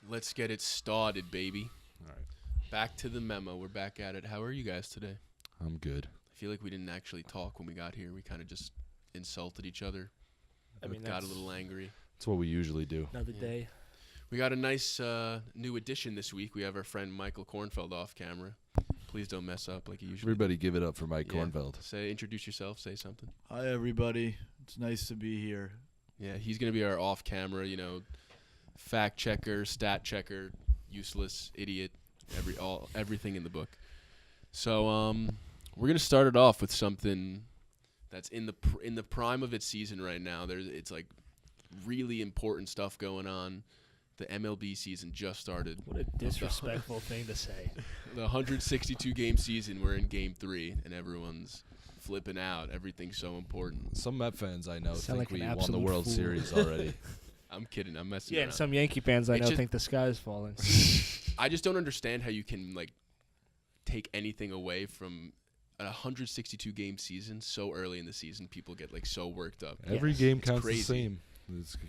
Let's get it started, baby. All right. Back to the memo. We're back at it. How are you guys today? I'm good. I feel like we didn't actually talk when we got here. We kind of just insulted each other. I mean, got a little angry. That's what we usually do. Another Yeah. day. We got a nice new addition this week. We have our friend Michael Kornfeld off camera. Please don't mess up like you usually Everybody give it up for Mike Yeah. Kornfeld. Introduce yourself. Say something. Hi, everybody. It's nice to be here. Yeah, he's going to be our off camera, fact checker, stat checker, useless idiot, everything in the book. So we're going to start it off with something that's in the prime of its season right now. It's like really important stuff going on. The MLB season just started. What a disrespectful thing to say. The 162 game season, we're in game 3 and everyone's flipping out. Everything's so important. Some Met fans I know Sound think like an we won the absolute World fool. Series already. I'm kidding. I'm messing Yeah, around. and some Yankee fans I It's know just- think the sky's falling. I just don't understand how you can take anything away from a 162 game season so early in the season. People get so worked up. Every Yes. game It's counts crazy. the same.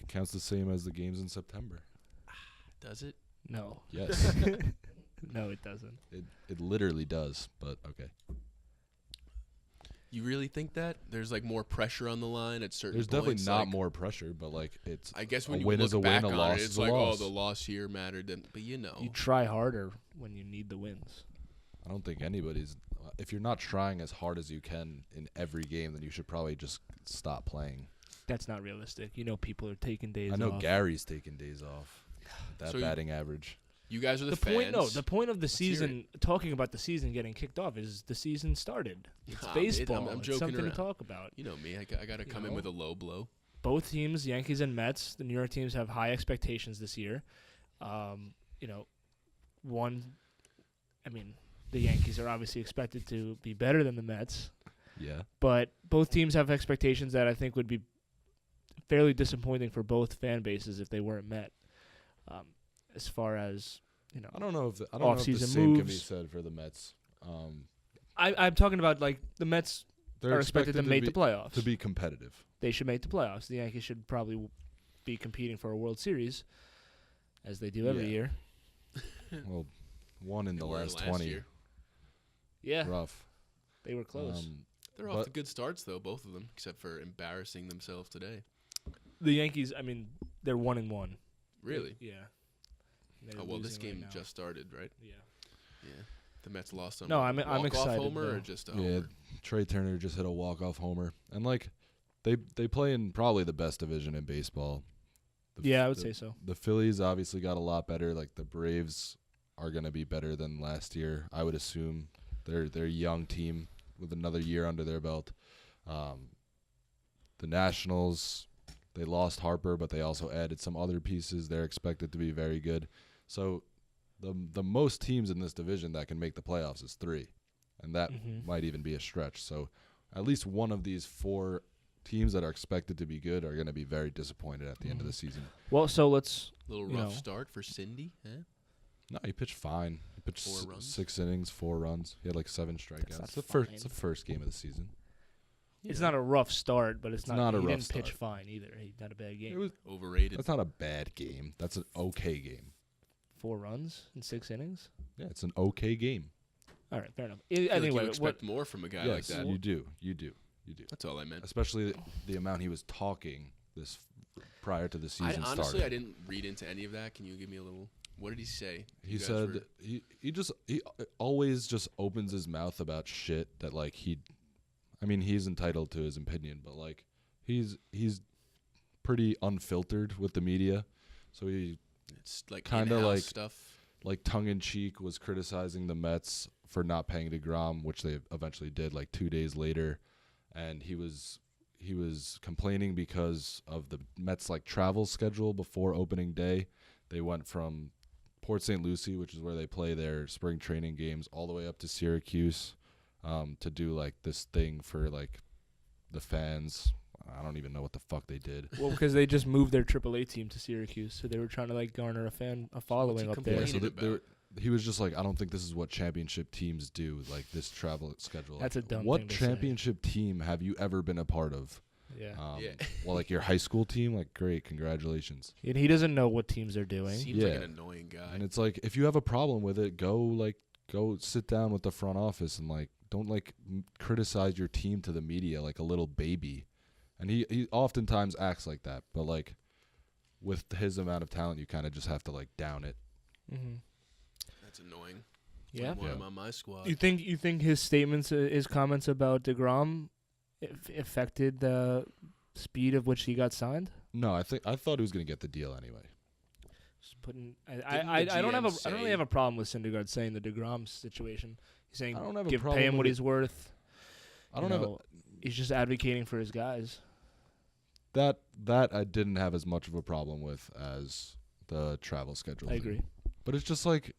It counts the same as the games in September. Does it? No. Yes. No, it doesn't. It literally does, but okay. You really think that? There's more pressure on the line at certain There's points? definitely not more pressure, but it's I guess when a you win look is a back win, a on loss it, is it's a like, loss. oh, the loss here mattered. But You try harder when you need the wins. I don't think anybody's. If you're not trying as hard as you can in every game, then you should probably just stop playing. That's not realistic. People are taking days I know off. Gary's taking days off. That So batting average. you guys are the, The fans. point of the Let's hear season, talking about the season getting kicked off, is the season started. It's I'm baseball. joking it's something around. to talk about. You know me. I got to come in know? with a low blow. Both teams, Yankees and Mets, the New York teams have high expectations this year. The Yankees are obviously expected to be better than the Mets, Yeah. but both teams have expectations that I think would be fairly disappointing for both fan bases if they weren't met. As far as I don't know if the same can be said for the Mets. I'm talking about the Mets They're are expected to make the playoffs. to be competitive. They should make the playoffs. The Yankees should probably be competing for a World Series, as they do every Yeah. year. Well, one in They the were last 20. year. Yeah, Rough. they were close. They're off to good starts though, both of them, except for embarrassing themselves today. The Yankees, they're 1-1. Really? Yeah. They're Oh well, this losing game right now. just started, right? Yeah. Yeah. The Mets lost on No, a I'm walk-off excited, homer though. or just a Yeah, homer? Trey Turner just hit a walk-off homer. And, they play in probably the best division in baseball. Yeah, I would say so. The Phillies obviously got a lot better. The Braves are going to be better than last year, I would assume. They're a young team with another year under their belt. The Nationals, they lost Harper, but they also added some other pieces. They're expected to be very good. So the most teams in this division that can make the playoffs is 3, and that might even be a stretch. So at least one of these 4 teams that are expected to be good are going to be very disappointed at the end of the season. Well, so let's. Little rough start for Cindy, huh? No, he pitched fine. He pitched 4 runs? 6 innings, 4 runs. He had 7 strikeouts. not It's the fine. first game of the season. It's not a rough start, but it's not a he rough didn't pitch start. fine either. He had a bad game. It was, Overrated. that's not a bad game. That's an okay game. 4 runs in 6 innings. Yeah, it's an okay game. All right, fair enough. I feel like Anyway, you expect more from a guy like Yes, that. you do. You do. That's all I meant. Especially the amount he was talking prior to the season Honestly, starting. I didn't read into any of that. Can you give me a little? What did he say? He You guys said were- he always just opens his mouth about shit that he's entitled to his opinion, but he's pretty unfiltered with the media. So he it's like kinda in-house like- stuff. tongue in cheek was criticizing the Mets for not paying DeGrom, which they eventually did 2 days later, and he was complaining because of the Mets travel schedule before opening day. They went from Port St. Lucie, which is where they play their spring training games, all the way up to Syracuse to do this thing for the fans. I don't even know what the fuck they did. well, because they just moved their AAA team to Syracuse, so they were trying to garner a following up there. complaining So about? he was just I don't think this is what championship teams do, this travel schedule. That's a dumb What thing to say. championship team have you ever been a part of? Yeah. Yeah. Well, like your high school team, like great, congratulations. And he doesn't know what teams they're doing. Seems like Yeah. an annoying guy. And it's like if you have a problem with it, go sit down with the front office and like don't like criticize your team to the media like a little baby. And he oftentimes acts like that, but like with his amount of talent, you kind of just have to like down it. Mm-hmm. That's annoying. Yeah. Want Yeah. him on my squad. You think his statements, his comments about DeGrom, affected the speed of which he got signed? No, I thought he was gonna get the deal anyway. Just putting, Didn't I the don't GM really say- have a problem with Syndergaard saying the DeGrom situation. He's saying I don't have a pay problem him what with he's worth. I don't have He's just advocating for his guys. that I didn't have as much of a problem with as the travel schedule. I thing. agree. But it's just like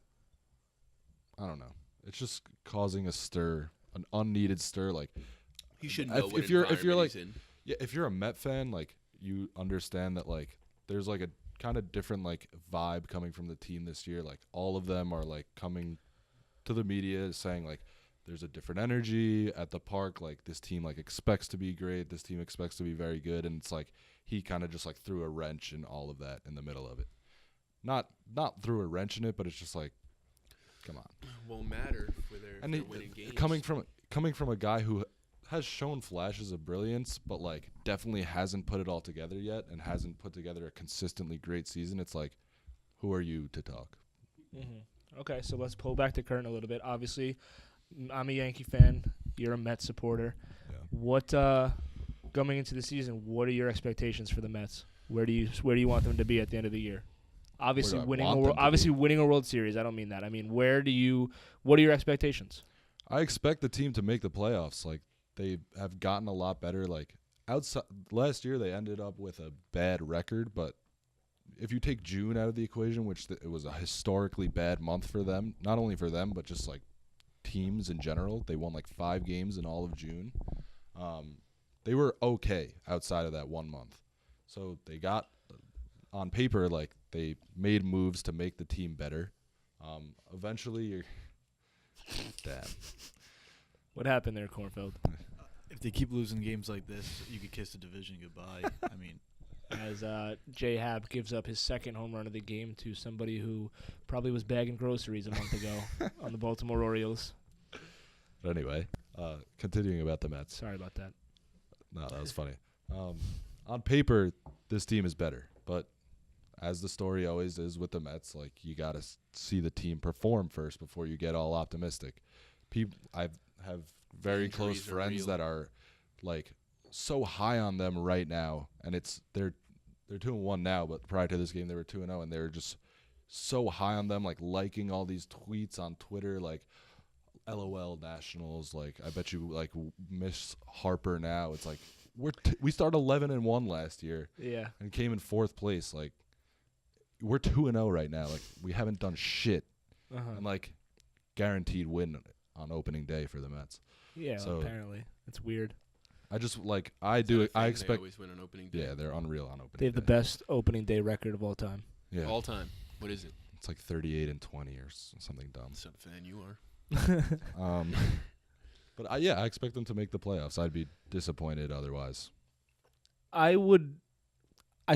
I don't know. It's just causing a stir, an unneeded stir. Like He should if- know what if you're environment like- he's in. yeah, if you're a Met fan, like you understand that like there's like a kind of different like vibe coming from the team this year. Like all of them are like coming to the media saying like there's a different energy at the park. Like this team like expects to be great. This team expects to be very good. And it's like he kind of just like threw a wrench in all of that in the middle of it. Not threw a wrench in it, but it's just like, come on. Won't matter if they're, And they're winning games. coming from a guy who has shown flashes of brilliance, but like definitely hasn't put it all together yet, and hasn't put together a consistently great season. It's like, who are you to talk? Mm-hmm. Okay, so let's pull back the curtain a little bit. Obviously, I'm a Yankee fan. You're a Mets supporter. Yeah. What coming into the season? What are your expectations for the Mets? Where do you want them to be at the end of the year? Obviously, I winning want them to be? winning a World Series. I don't mean that. I mean, what are your expectations? I expect the team to make the playoffs. Like they have gotten a lot better. Like outside last year, they ended up with a bad record, but if you take June out of the equation, which it was a historically bad month for them, not only for them but just like teams in general, they won like 5 games in all of June. They were okay outside of that 1 month, so they got on paper like they made moves to make the team better. Eventually, you're damn. What happened there, Kornfeld? If they keep losing games like this, you could kiss the division goodbye. I mean, As J Hab gives up his second home run of the game to somebody who probably was bagging groceries a month ago on the Baltimore Orioles. But anyway, continuing about the Mets. Sorry about that. No, that was funny. On paper, this team is better, but as the story always is with the Mets, like you got to see the team perform first before you get all optimistic. I have very close Injuries are friends real. that are like so high on them right now, and they're 2-1 now, but prior to this game they were 2-0, and they were just so high on them, like liking all these tweets on Twitter, like LOL Nationals, like I bet you like miss Harper now. It's like we started 11-1 last year Yeah. and came in 4th place. Like we're 2-0 right now. Like we haven't done shit, Uh-huh. and like guaranteed win on opening day for the Mets. Yeah, so- apparently. It's weird. I just like Is that a thing? I They expect. always win on opening day. Yeah, they're unreal on opening. They have the day. best opening day record of all time. Yeah, All time. What is it? it's like 38-20 or something dumb. What fan you are? But I expect them to make the playoffs. I'd be disappointed otherwise. I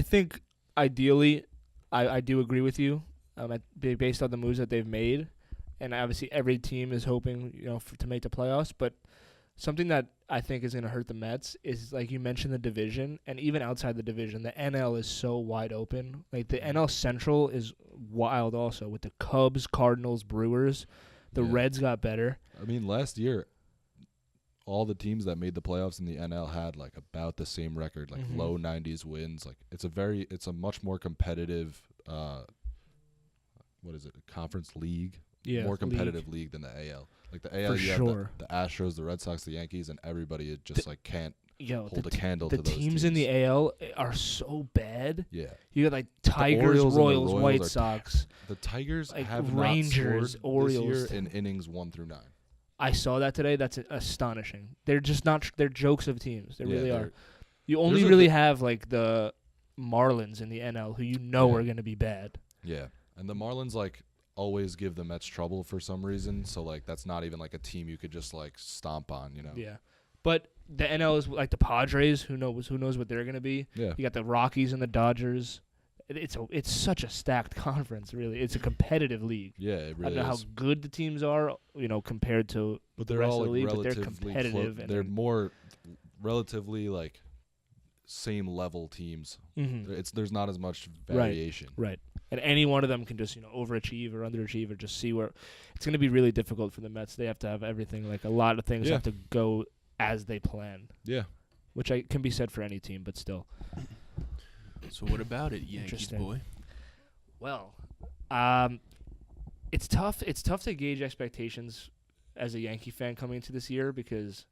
think ideally, I do agree with you based on the moves that they've made. And obviously every team is hoping, to make the playoffs. But something that I think is going to hurt the Mets is, like you mentioned, the division. And even outside the division, the NL is so wide open. Like the NL Central is wild also with the Cubs, Cardinals, Brewers. The Yeah. Reds got better. I mean, last year, all the teams that made the playoffs in the NL had like about the same record, like Mhm. low 90s wins. Like it's a much more competitive, what is it, conference league? Yeah, more competitive league than the AL. Like the AL, For you sure. have the Astros, the Red Sox, the Yankees, and everybody just like can't Yo, hold a the candle the to those teams in the AL are so bad. Yeah, You got like Tigers, Orioles and the Royals, Royals White are Sox. the Tigers Like have Rangers, not scored Orioles. this year in innings 1 through 9. I saw that today. That's astonishing. They're just not. They're jokes of teams. They really are. You only there's a really good- have like the Marlins in the NL, who Yeah. are going to be bad. Yeah, and the Marlins like always give the Mets trouble for some reason. So like that's not even like a team you could just like stomp on, Yeah, But the NL is like the Padres. Who knows what they're gonna be? Yeah. You got the Rockies and the Dodgers. It's such a stacked conference. Really, it's a competitive league. Yeah, it I really don't know is. how good the teams are, compared to But the they're rest all of the like league, but they're relatively competitive. close. They're more relatively like same level teams. There's not as much variation. Right. And any one of them can just, overachieve or underachieve or just see where it's going to be really difficult for the Mets. They have to have everything, like a lot of things Yeah. have to go as they plan, Yeah. which can be said for any team, but still. So what about it, Yankees Interesting. boy? Well, it's tough. It's tough to gauge expectations as a Yankee fan coming into this year because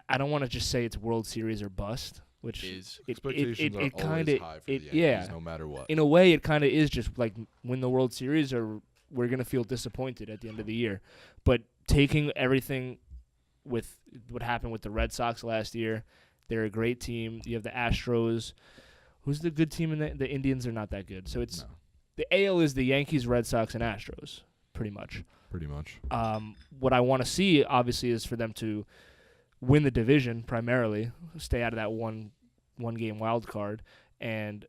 I don't want to just say it's World Series or bust, which Expectations are it always kinda, high for the Yankees, yeah. no matter what. In a way, it kind of is just like win the World Series or we're going to feel disappointed at the end of the year. But taking everything with what happened with the Red Sox last year, they're a great team. You have the Astros. Who's the good team in the Indians are not that good. So it's the AL is the Yankees, Red Sox, and Astros, pretty much. Pretty much. What I want to see, obviously, is for them to win the division primarily, stay out of that one game wild card, and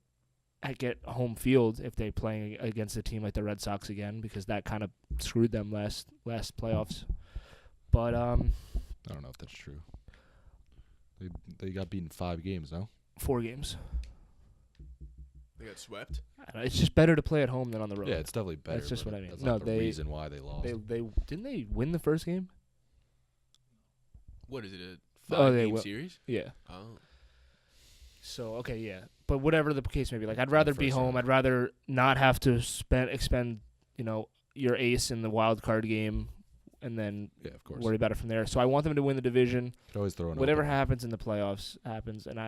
get home field if they're playing against a team like the Red Sox again, because that kind of screwed them last playoffs. But I don't know if that's true. They got beaten 5 games, no? 4 games. They got swept. I don't know, it's just better to play at home than on the road. Yeah, it's definitely better. That's just but what I mean. That's No, not the reason why they lost. They didn't they win the first game? What is it? A Oh, 5-game series? Yeah. Oh. So okay, yeah. But whatever the case may be, like I'd rather be first home. round. I'd rather not have to expend your ace in the wild card game, and then Yeah, of course. worry about it from there. So I want them to win the division. Can always throw an Whatever opener. happens in the playoffs happens. And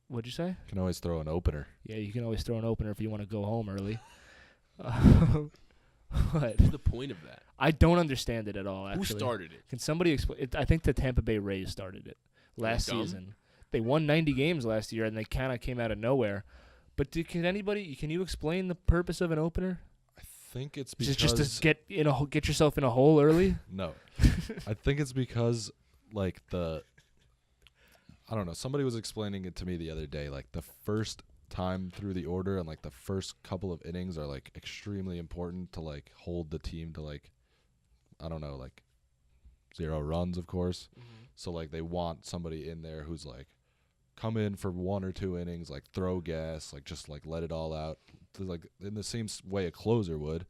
what'd you say? Can always throw an opener. Yeah, you can always throw an opener if you want to go home early. What? What's the point of that? I don't understand it at all. Actually, Who started it? Can somebody explain? I think the Tampa Bay Rays started it last dumb? season. They won 90 games last year, and they kind of came out of nowhere. But can you explain the purpose of an opener? I think it's Is because it just to get yourself in a hole early? No. I think it's because like I don't know, somebody was explaining it to me the other day, like the first time through the order and like the first couple of innings are like extremely important to like hold the team to like I don't know, like 0 runs, of course. So like they want somebody in there who's like come in for 1 or 2 innings, like throw gas, like just like let it all out, like in the same way a closer would,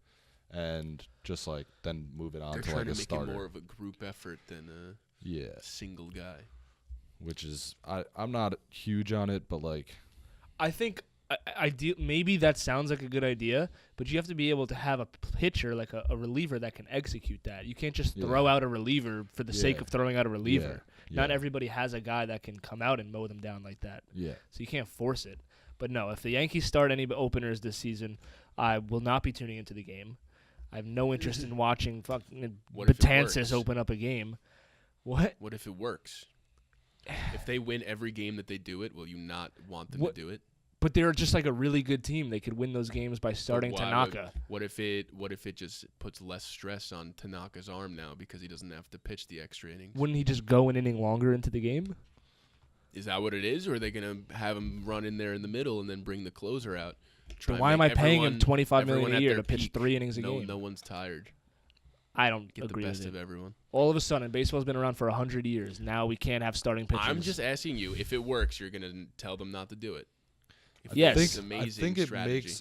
and just like then move it on They're to trying like to a make starter. it more of a group effort than a single guy. Which is I'm not huge on it, but like I think maybe that sounds like a good idea, but you have to be able to have a pitcher, like a reliever, that can execute that. You can't just throw out a reliever for the sake of throwing out a reliever. Not everybody has a guy that can come out and mow them down like that. Yeah. So you can't force it. But no, if the Yankees start any openers this season, I will not be tuning into the game. I have no interest in watching fucking What if it Betances works? open up a game. What? What if it works? If they win every game that they do it, will you not want them What- to do it? But they're just like a really good team. They could win those games by starting why Tanaka. What if it just puts less stress on Tanaka's arm now because he doesn't have to pitch the extra innings? Wouldn't he just go an inning longer into the game? Is that what it is, or are they gonna have him run in there in the middle and then bring the closer out? Try Then and why am I make paying him everyone- $25 million everyone a at year their to pitch peak? 3 innings a No, game? no one's tired. I don't Get agree the best with of it. everyone. All of a sudden, baseball's been around for 100 years. Now we can't have starting pitchers. I'm just asking you, if it works, you're gonna tell them not to do it. If Yes. it's I amazing think it strategy.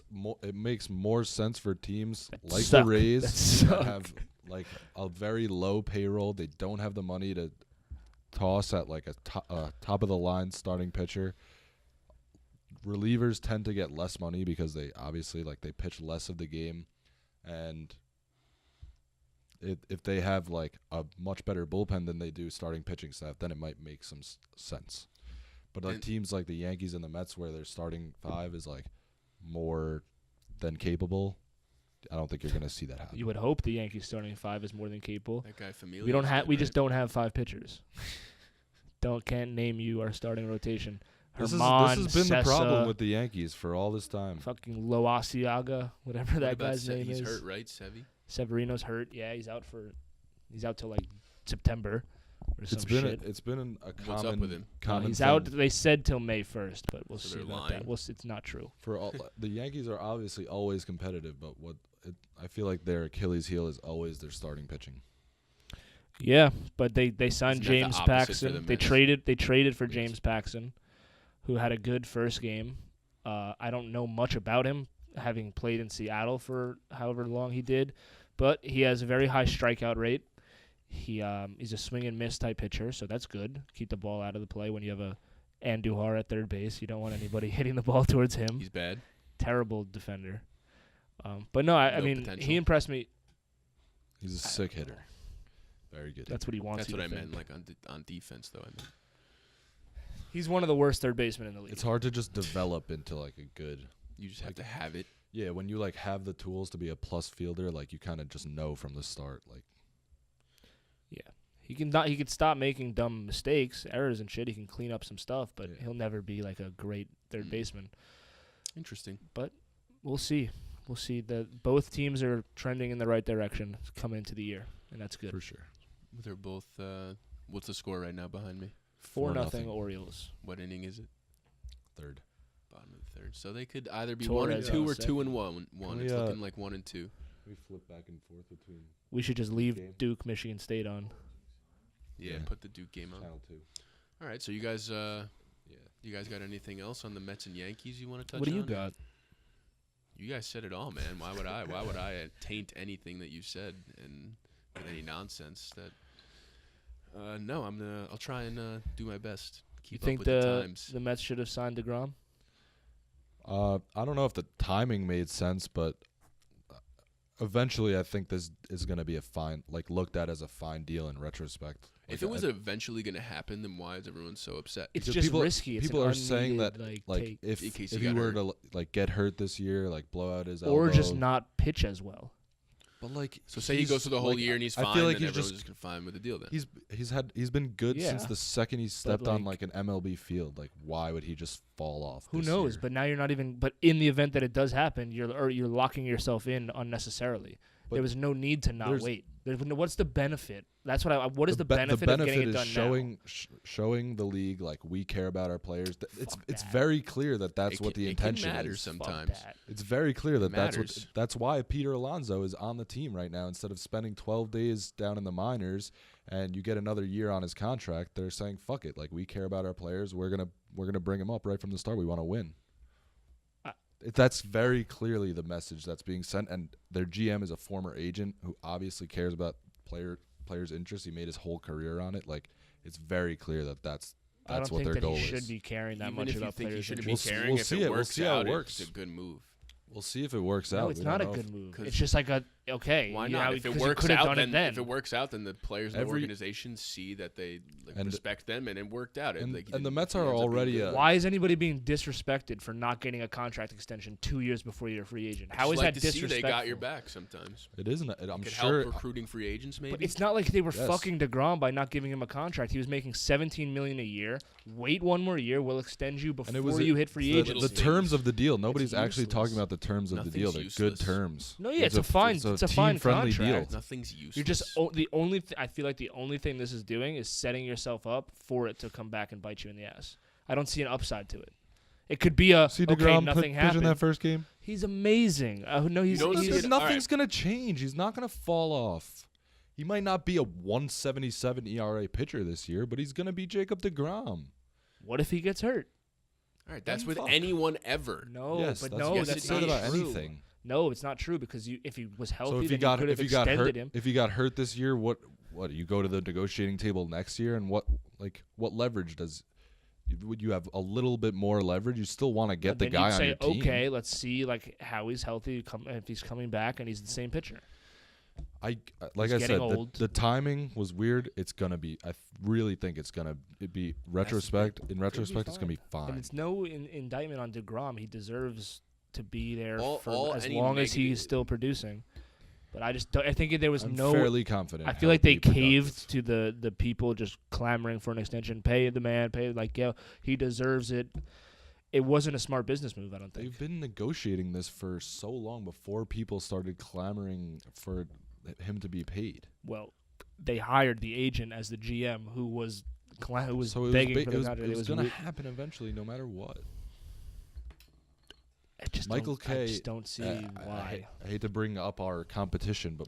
makes more sense for teams That like suck. the Rays That that suck. have like a very low payroll. They don't have the money to toss at like a top of the line starting pitcher. Relievers tend to get less money because they obviously like they pitch less of the game, and if they have like a much better bullpen than they do starting pitching staff, then it might make some sense. But like And- teams like the Yankees and the Mets, where their starting 5 is like more than capable, I don't think you're gonna see that happen. You would hope the Yankees starting 5 is more than capable. That guy Familia. We don't have. We just don't have 5 pitchers. Can't name you our starting rotation. This Herman, has been the problem Sessa, with the Yankees for all this time. fucking Loasiaga, whatever What that about guy's name he's is. hurt, right, Sevy? Severino's hurt. Yeah, he's out till like September. or some It's been shit. it's been a What's up with common him? common He's thing out. They said till May 1st, but we'll So see they're about lying. that. It's not true. for all. The Yankees are obviously always competitive, but I feel like their Achilles heel is always their starting pitching. Yeah, but they signed Isn't that the James opposite for Paxton. the They Mets? traded for Yes. James Paxton, who had a good first game. I don't know much about him, having played in Seattle for however long he did, but he has a very high strikeout rate. He's a swing and miss type pitcher, so that's good. Keep the ball out of the play when you have a Andujar at third base. You don't want anybody hitting the ball towards him. He's bad. Terrible defender. But no, I No mean, potential. he impressed me. He's a sick hitter. Very good. That's what he wants. That's you what to I meant. think. Like on defense, though. I mean, He's one of the worst third basemen in the league. It's hard to just develop into like a good. you just have to have it. Yeah, when you like have the tools to be a plus fielder, like you kind of just know from the start. Like He can stop making dumb mistakes, errors and shit. He can clean up some stuff, but Yeah. he'll never be like a great third baseman. Interesting. We'll see. We'll see. Both teams are trending in the right direction coming into the year, and that's good. for sure. They're both. What's the score right now behind me? 4-0 Orioles. What inning is it? Third. Bottom of the third. So they could either be Torres 1 and on 2 the or 2 and second. 1. we, It's looking like 1 and 2. We flip back and forth between We should just leave Game. Duke, Michigan State on. Yeah, Yeah. put the Duke game on. channel 2. All right. So you guys, Yeah. you guys got anything else on the Mets and Yankees you want to touch What do you on? got? You guys said it all, man. Why would I? Why would I taint anything that you said and with any nonsense that? No, I'll try and do my best. You Keep think up with the times. the Mets should have signed DeGrom? I don't know if the timing made sense, but eventually I think this is going to be a fine, like looked at as a fine deal in retrospect. If Like, it was eventually going to happen, then why is everyone so upset? It's Because just people- risky. It's people an are saying that, unneeded, like take. if In case if he he got were hurt. to like get hurt this year, like blow out his or elbow, just not pitch as well. But like, So say he goes through the whole like, year and he's I fine, feel like then he's everyone's just just fine with the deal then. he's been good since Yeah. the second he stepped on like- like an MLB field. Like, why would he just fall off? Who this knows? year? But now you're not even. But in the event that it does happen, you're locking yourself in unnecessarily. But there was no need to not there's- wait. What's the benefit? That's what I. What is the be- benefit of getting it is done showing showing the league like we care about our players. It's Fuck it's that. very clear that that's It what can- the it can intention matter is. some- now? sometimes. Fuck that. It's very clear that matters. that's why Peter Alonso is on the team right now instead of spending 12 days down in the minors and you get another year on his contract. They're saying fuck it, like we care about our players. We're gonna bring him up right from the start. We want to win. That's very clearly the message that's being sent, and their GM is a former agent who obviously cares about players' interests. He made his whole career on it. Like it's very clear that that's I don't what think their that goal he is. should be caring that Even much if you about think he players' shouldn't interests. be We'll caring, we'll if see it it. We'll works see how out, it works. it's a good move. We'll see if it works No, out. it's We not a don't know good move. 'Cause- It's just like okay. Why you not? know, If it 'cause you works could have out, done it then if it works out, then the players in the Every- organization see that they And- respect them, and it worked out. and- Like, he and the didn't- Mets he are ends up being already good. a- Why is anybody being disrespected for not getting a contract extension 2 years before you're a free agent? How Just is like that to see disrespectful? they got your back sometimes. It isn't. I'm Could sure. help recruiting free agents, maybe. But it's not like they were Yes. fucking DeGrom by not giving him a contract. He was making $17 million a year. Wait one more year. We'll extend you before And it was you hit free the, agents. the Little terms things. of the deal. Nobody's actually useless. talking about the terms of the deal. Nothing's They're good useless. terms. No, yeah, it's a fine team-friendly contract. Nothing's useless. You're just the only. I feel like the only thing this is doing is setting yourself up for it to come back and bite you in the ass. I don't see an upside to it. It could be a See okay, DeGrom nothing pitching happened. that first game. He's amazing. No, he's, don't he's see it- Nothing's gonna change. He's not gonna fall off. He might not be a 1.77 ERA pitcher this year, but he's gonna be Jacob DeGrom. What if he gets hurt? all right. That's then with fuck. anyone ever. No, yes, but that's no, what yes, that's he it not said about true. anything. No, it's not true because if he was healthy, So if he then got you could have if he got extended hurt him. if he got hurt this year, what you go to the negotiating table next year and what leverage does? Would you have a little bit more leverage? You still want to get But the then guy you'd on say, your team. okay, let's see like how he's healthy, if he's coming back and he's the same pitcher. Like He's I getting said, old. the timing was weird. It's gonna be. Really think it's gonna be retrospect. In retrospect, it's gonna be And fine. it's no indictment on DeGrom. He deserves to be there All for as any long as negative- he's still producing. But I just don't, I think there was I'm no. fairly confident. I feel like they he'll be caved productive. to the people just clamoring for an extension. Pay the man. Pay he deserves it. It wasn't a smart business move. I don't think. They've been negotiating this for so long before people started clamoring for him to be paid. Well, they hired the agent as the GM who was So it begging was, for the contract. it was going to happen eventually, no matter what. I just don't see why. I hate to bring up our competition, but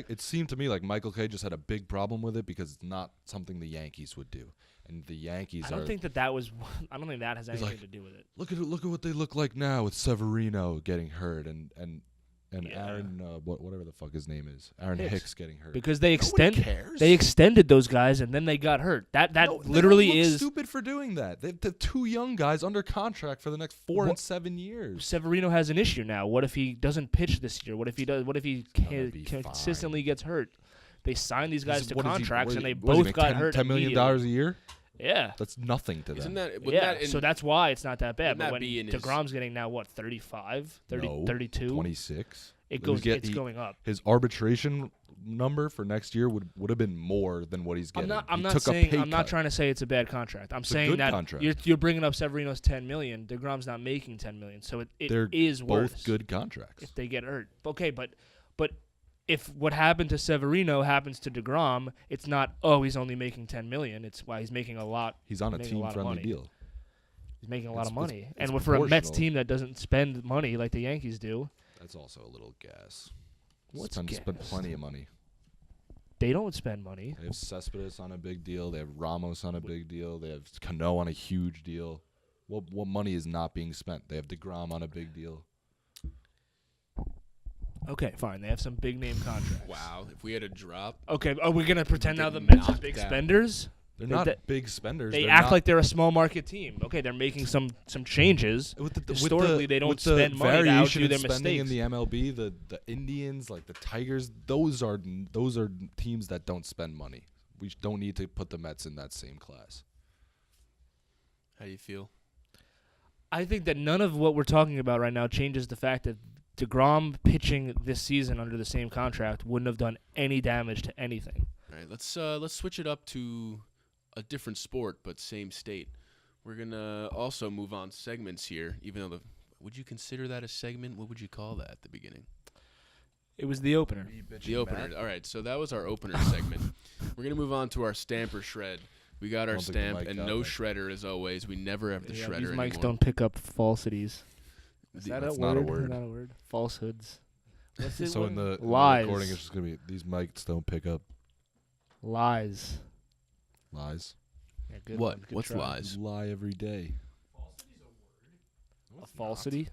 it seemed to me like Michael Kay just had a big problem with it because it's not something the Yankees would do, and the Yankees. I don't think that was. I don't think that has anything to do with it. Look at what they look like now with Severino getting hurt and Yeah. Aaron whatever the fuck his name is, Aaron Hicks getting hurt. Because they cares. extended those guys and then they got hurt. That literally they don't look is stupid for doing that. They have 2 young guys under contract for the next 4 and 7 years. Severino has an issue now. What if he doesn't pitch this year? What if he does? What if he consistently gets hurt? They signed these guys to contracts and they both got hurt. $10 million a year. Yeah, that's nothing to them. So that's why it's not that bad. But when be in DeGrom's getting now, what, 35, 30, No, 32? 26. It's going up. His arbitration number for next year would have been more than what he's getting. I'm not trying to say it's a bad contract. I'm saying that you're bringing up Severino's $10 million. DeGrom's not making $10 million, so it is worse. Both good contracts. If they get hurt, okay, but if what happened to Severino happens to DeGrom, it's not, he's only making $10 million. It's why he's making a lot. He's on a team-friendly deal. He's making a lot of money. And for a Mets team that doesn't spend money like the Yankees do. That's also a little gas. What's spend gas? Plenty of money. They don't spend money. They have Cespedes on a big deal. They have Ramos on a big deal. They have Cano on a huge deal. What money is not being spent? They have DeGrom on a big deal. Okay, fine. They have some big name contracts. Wow. If we had a drop. Okay, are we going to pretend now the get Mets are big knocked out. spenders? They're not big spenders. They act like they're a small market team. Okay, they're making some changes. Historically, they don't spend money to outdo their spending mistakes. in the MLB, the Indians, like the Tigers, those are teams that don't spend money. We don't need to put the Mets in that same class. How do you feel? I think that none of what we're talking about right now changes the fact that DeGrom pitching this season under the same contract wouldn't have done any damage to anything. All right, let's switch it up to a different sport but same state. We're gonna also move on segments here. Even though would you consider that a segment? What would you call that at the beginning? It was the opener. The opener. All right, so that was our opener segment. We're gonna move on to our stamp or shred. We got our stamp and no shredder as always. We never have the shredder these anymore. mics don't pick up falsities. Is that That's a not word? a word. Not a word. Falsehoods. What's it? So in the lies. recording, it's just gonna be these mics don't pick up Lies. lies. Yeah, good What? one. Good What's try. lies? You lie every day. A falsity?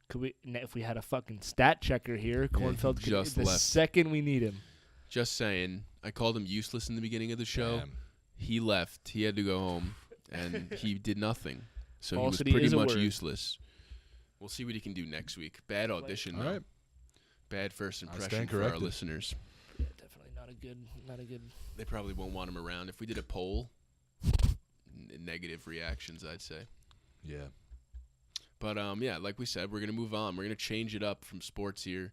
Could we? If we had a fucking stat checker here, Kornfeld could. just The left. second we need him. Just saying. I called him useless in the beginning of the show. Damn. He left. He had to go home, and he did nothing. So Falsity he was is a pretty much word. useless. We'll see what he can do next week. Bad audition, All though. right. Bad first I impression stand for our corrected. listeners. Yeah, definitely not a good. They probably won't want him around. If we did a poll, negative reactions, I'd say. Yeah. But yeah, like we said, we're gonna move on. We're gonna change it up from sports here.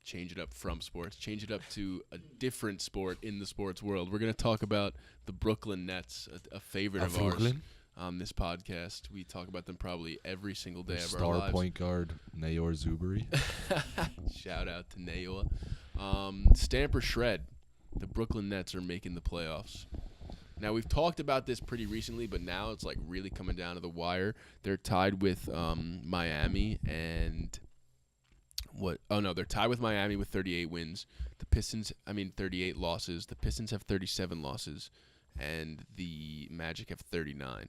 Change it up from sports. Change it up to a different sport in the sports world. We're gonna talk about the Brooklyn Nets, a favorite of ours on this podcast. We talk about them probably every single day of our Star lives. point guard Nayor Zuberi. Shout out to Nayoa. Stamp or shred. The Brooklyn Nets are making the playoffs. Now, we've talked about this pretty recently, but now it's like really coming down to the wire. They're tied with Miami and what? Oh, no, they're tied with Miami with 38 wins. 38 losses. The Pistons have 37 losses, and the Magic have 39.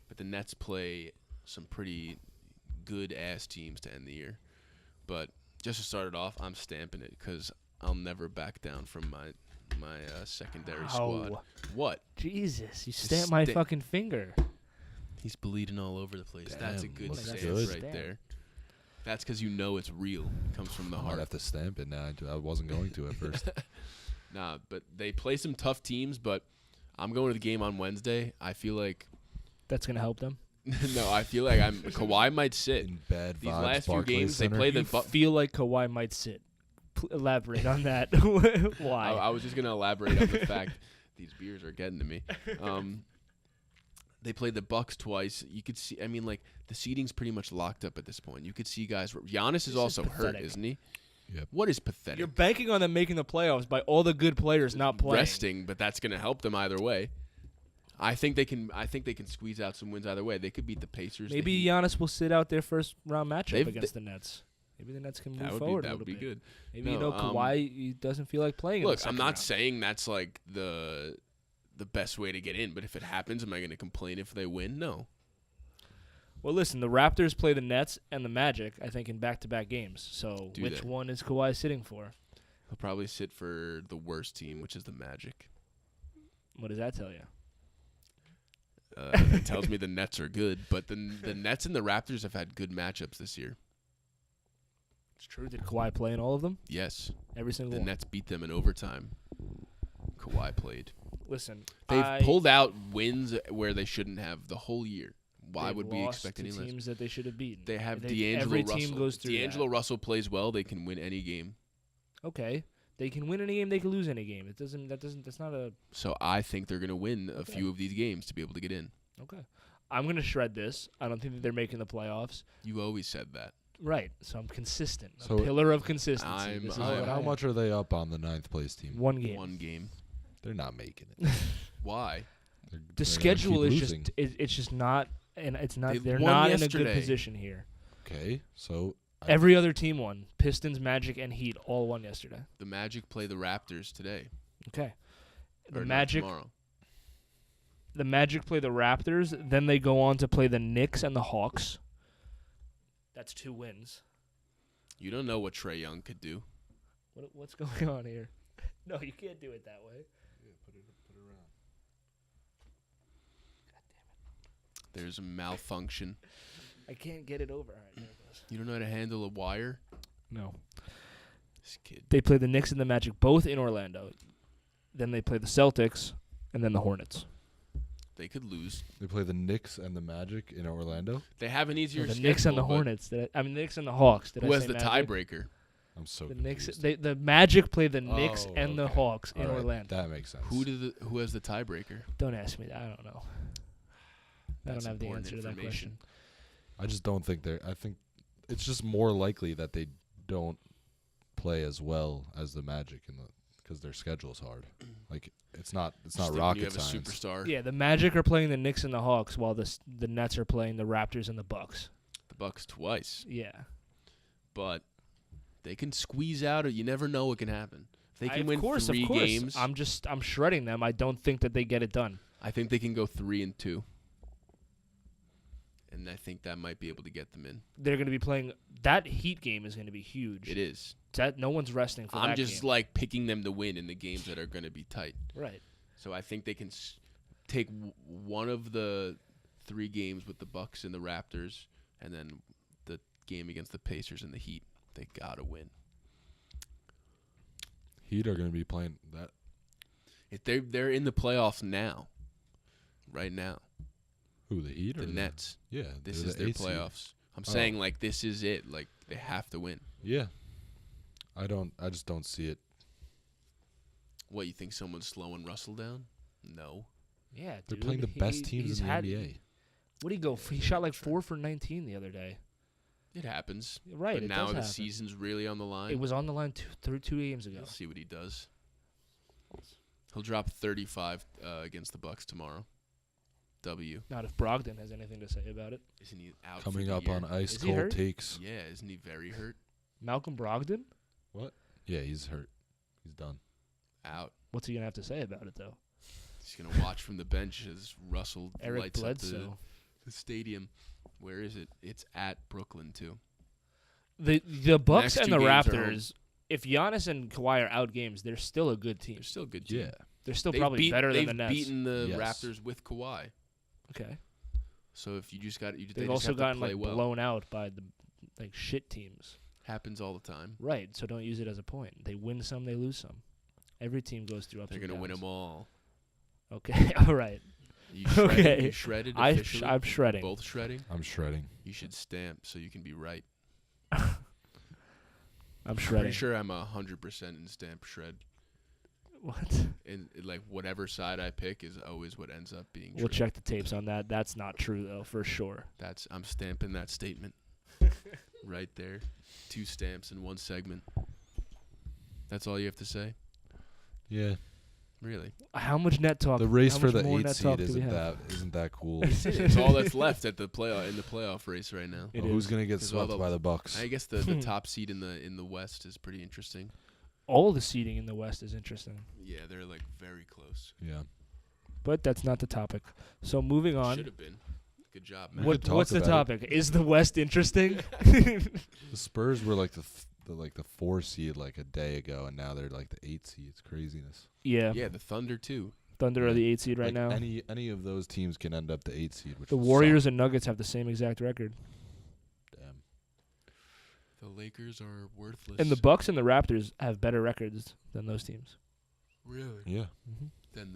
But the Nets play some pretty good-ass teams to end the year. But just to start it off, I'm stamping it because I'll never back down from my secondary squad. What? Jesus, you stamped my fucking finger. He's bleeding all over the place. Damn, That's a good looks stamp good. right there. That's because you know it's real. It comes from the I might heart. have to stamp it now. I wasn't going to at first. Nah, but they play some tough teams, but I'm going to the game on Wednesday. I feel like That's gonna help them. no, I feel like Kawhi might sit. In bad These vibes, last few Barclays games, they Center. play the You feel like Kawhi might sit. Elaborate on that. Why? I was just going to elaborate on the fact these beers are getting to me. They played the Bucks twice. You could see, I mean, like, the seeding's pretty much locked up at this point. You could see guys. Giannis is This is also hurt, pathetic. isn't he? What is pathetic? You're banking on them making the playoffs by all the good players not playing. Resting, but that's going to help them either way. I think they can squeeze out some wins either way. They could beat the Pacers. Maybe Giannis will sit out their first round matchup against the Nets. Maybe the Nets can move forward a little bit. That would be good. Maybe Kawhi he doesn't feel like playing. Look, in the I'm second not round. saying that's like the best way to get in, but if it happens, am I going to complain if they win? No. Well, listen, the Raptors play the Nets and the Magic, I think, in back-to-back games. So which one is Kawhi sitting for? He'll probably sit for the worst team, which is the Magic. What does that tell you? It tells me the Nets are good, but the Nets and the Raptors have had good matchups this year. It's true. Did Kawhi play in all of them? Yes. Every single The one. Nets beat them in overtime. Kawhi played. Listen, They've pulled out wins where they shouldn't have the whole year. Why they've would we lost expect to any less? teams that they should have beaten? They have Every D'Angelo team Russell. goes through D'Angelo that. Russell plays well. They can win any game. Okay, they can win any game. They can lose any game. That's not a. So I think they're going to win a few of these games to be able to get in. Okay, I'm gonna shred this. I don't think that they're making the playoffs. You always said that. Right, so I'm consistent. So a pillar of consistency. I'm- This is I'm- what I How am. much are they up on the 9th place team? One game. One game. They're not making it. Why? They're The gonna schedule keep is losing. just it's just not, and it's not. They They're won not in a yesterday. good position here. Okay, so Every other team won. Pistons, Magic, and Heat all won yesterday. The Magic play the Raptors today. Okay. The Or no, Magic. tomorrow. The Magic play the Raptors. Then they go on to play the Knicks and the Hawks. That's 2 wins. You don't know what Trae Young could do. What's going on here? No, you can't do it that way. There's a malfunction. I can't get it over. All right, there it goes. You don't know how to handle a wire? No. This kid. They play the Knicks and the Magic both in Orlando. Then they play the Celtics and then the Hornets. They could lose. they play the Knicks and the Magic in Orlando. They have an easier the schedule. Knicks and the but Hornets. The Knicks and the Hawks. Did Who I has say the Magic? tiebreaker? I'm so The Knicks. confused. The Magic play the Knicks Oh, and the okay. Hawks in All right, Orlando. That makes sense. Who has the tiebreaker? Don't ask me that. I don't know. I That's don't have the important answer to that information. question. I just don't think they're. I think it's just more likely that they don't play as well as the Magic because their schedule's hard. Like it's not Just think when rocket you have science. a superstar. Yeah, the Magic are playing the Knicks and the Hawks, while the Nets are playing the Raptors and the Bucks. The Bucks twice. Yeah, But they can squeeze out it. You never know what can happen. If they can win of course, 3 games. I'm shredding them. I don't think that they get it done. I think they can go 3-2. And I think that might be able to get them in. They're going to be playing that Heat game is going to be huge. It is. That no one's resting for I'm that just game. like picking them to win in the games that are going to be tight. Right. So I think they can take one of the 3 games with the Bucks and the Raptors, and then the game against the Pacers and the Heat. They gotta win. Heat are going to be playing that. If they're in the playoffs now, right now. Who, the Heat or The Nets. Yeah, This they're is the their 8th seed. playoffs. I'm Oh. saying like this is it. Like they have to win. Yeah, I just don't see it. What, you think someone's slowing Russell down? No. Yeah, They're dude. playing the best teams he's in the had, NBA. What did he go? He shot like 4 for 19 the other day. It happens. Right. But it now does the happen. season's really on the line. It was on the line 2 games ago. We'll see what he does. He'll drop 35 against the Bucks tomorrow. W. Not if Brogdon has anything to say about it. Isn't he out? Coming for the up year? on Ice Is he Cold hurt? Takes. Yeah, isn't he very hurt? Malcolm Brogdon? Yeah, he's hurt. He's done. Out. What's he gonna have to say about it though? He's gonna watch from the bench as Russell Eric lights Bledsoe. up the stadium. Where is it? It's at Brooklyn too. The Bucks Next and 2 the games are Raptors. If Giannis and Kawhi are out games, they're still a good team. They're still a good team. Yeah. They're still They've probably better than they've the Nets. beaten the Yes. Raptors with Kawhi. Okay. So if you just got they They've just also have to gotten play like well. blown out by the like shit teams. Happens all the time. Right. So don't use it as a point. They win some, they lose some. Every team goes through ups They're and gonna win downs. them all. Okay. All right. You shredded, Okay. You shredded I'm officially? shredding. Both shredding. I'm shredding. You should stamp so you can be right. I'm shredding. Pretty sure I'm 100% in stamp shred. What? And like whatever side I pick is always what ends up being true. We'll check the tapes on that. That's not true though, for sure. I'm stamping that statement right there. 2 stamps in 1 segment. That's all you have to say? Yeah. Really? How much net talk? The race how for much the more 8 net talk seed do we isn't have? that cool. It's all that's left at the playoff race right now. It Well, who's is. gonna get 'Cause all swept the- by the Bucks? I guess the top seed in the West is pretty interesting. All the seeding in the West is interesting, Yeah, they're like very close. Yeah. but that's not the topic. So moving on. Should have been. Good job, man. We could talk What's the about it. topic? Is the West interesting? The Spurs were like the 4 seed like a day ago, and now they're like the 8 seed. It's craziness. Yeah. Yeah, the Thunder too. Thunder are the 8 seed right Like, now. Any of those teams can end up the 8 seed. Which The would Warriors suck. and Nuggets have the same exact record. Damn. The Lakers are worthless. And the Bucks and the Raptors have better records than those teams. Really? Yeah. Then